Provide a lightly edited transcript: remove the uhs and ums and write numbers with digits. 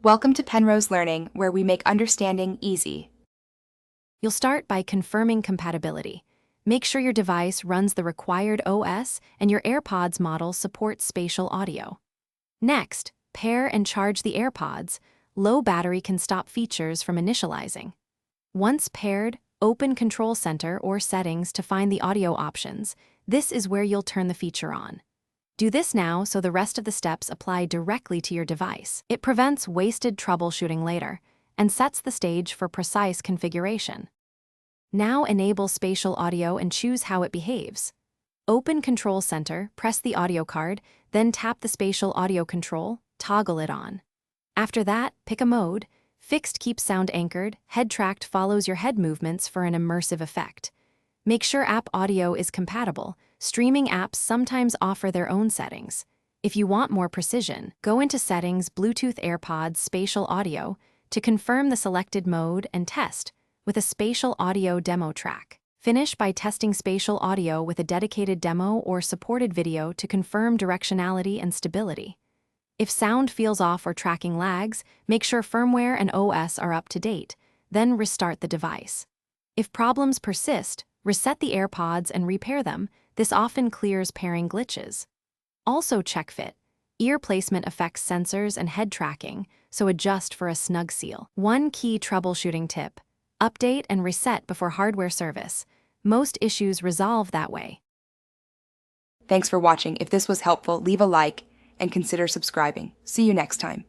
Welcome to Penrose Learning, where we make understanding easy. You'll start by confirming compatibility. Make sure your device runs the required OS and your Airpods model supports spatial audio. Next, pair and charge the Airpods. Low battery can stop features from initializing. Once paired, open Control Center or Settings to find the audio options. This is where you'll turn the feature on. Do this now so the rest of the steps apply directly to your device. It prevents wasted troubleshooting later and sets the stage for precise configuration. Now enable spatial audio and choose how it behaves. Open Control Center, press the audio card, then tap the spatial audio control, toggle it on. After that, pick a mode. Fixed keeps sound anchored, head tracked follows your head movements for an immersive effect. Make sure app audio is compatible. Streaming apps sometimes offer their own settings. If you want more precision, go into Settings, Bluetooth AirPods, Spatial Audio to confirm the selected mode and test with a spatial audio demo track. Finish by testing spatial audio with a dedicated demo or supported video to confirm directionality and stability. If sound feels off or tracking lags, make sure firmware and OS are up to date, then restart the device. If problems persist, reset the AirPods and repair them. This often clears pairing glitches. Also check fit. Ear placement affects sensors and head tracking, so adjust for a snug seal. One key troubleshooting tip: update and reset before hardware service. Most issues resolve that way. Thanks for watching. If this was helpful, leave a like and consider subscribing. See you next time.